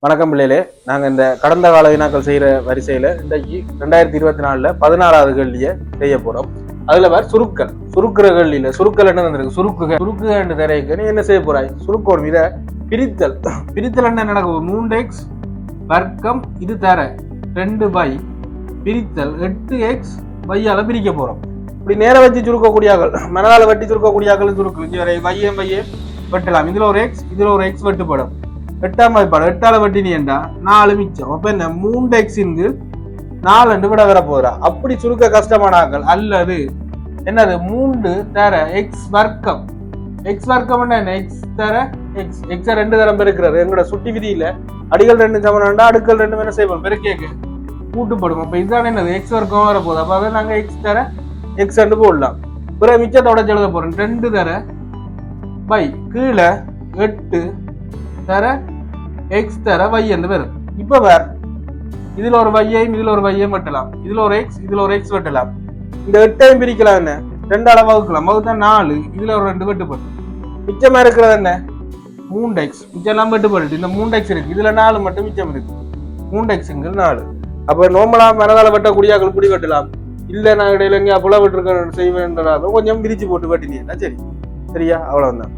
வணக்கம் பிள்ளைகளே. நாங்கள் இந்த கடந்த கால வினாக்கள் செய்கிற வரிசையில் இன்றைக்கு 2024 16வது கேள்வியை செய்ய போகிறோம். அதில் வேறு சுருக்கிற கேள்வியில் சுருக்கல் என்ன தந்திருக்கு, சுருக்கு என்று தரைக்கு நீ என்ன செய்ய போறாய்? சுருக்கோடும் இதை பிரித்தல் என்ன நடக்கும்? 3x வர்க்கம் இது தர 2y பிரித்தல் 8x வையால பிரிக்க போறோம். இப்படி நேர வச்சு சுருக்கக்கூடிய ஆக்கள், மனதால வட்டி சுருக்கக்கூடிய ஆக்கள் சுருக்கு வையே வெட்டலாம். இதுல ஒரு எக்ஸ் வெட்டுப்படும். 8ஆம் வாய்ப்பாடு 8ஆல வட்டி நீ என்றா 4 மிச்சம். அப்ப என்ன 3x 4 என்று விட வர போறா. அப்படி சுருக்க கஷ்டமான ஆக்கள் அல்லது என்னது 3 தர எக்ஸ் வர்க்கம் என்ன எக்ஸ் தர எக்ஸ் 2 தரம் பெருக்கிறது. எங்களோட சுட்டி விதியில அடிகள் 2 சமனா அடுக்கள் 2 என்ன செய்வோம், பெருக்கேக்கு கூட்டுப்படும். அப்ப இதுதான் என்னது எக்ஸ் வர்க்கம் வர போகுது. அப்ப அதை நாங்க எக்ஸ் தர எக்ஸ் ரெண்டு போடலாம். பிறகு மிச்சத்தோட எழுத போறோம். 2 தர பை கீழே 8 தர எக்ஸ் தர y என்று வரும். இப்ப வேற இதுல ஒரு வையையும் இதுல ஒரு வையையும் வெட்டலாம். இதுல ஒரு எக்ஸ் வெட்டலாம். இந்த 8ஐயும் பிரிக்கலாம். என்ன 2ஆல வகுக்கலாம். வகுத்தா 4. இதுல ஒரு 2 வெட்டுப்பட்டு மிச்சமா இருக்கிறது என்ன 3x. மிச்சம் எல்லாம் வெட்டுப்பட்டு இந்த 3x இருக்கு. இதுல 4 மட்டும் மிச்சம் இருக்கு. 3x 4. அப்ப நோம்பலா மனதால வெட்டக்கூடிய குடி வெட்டலாம். இல்ல நான் இடையில எங்க புல விட்டுருக்க செய்வேன் கொஞ்சம் விரிச்சு போட்டு வெட்டினீங்கன்னா சரி. சரியா? அவ்வளவுதான்.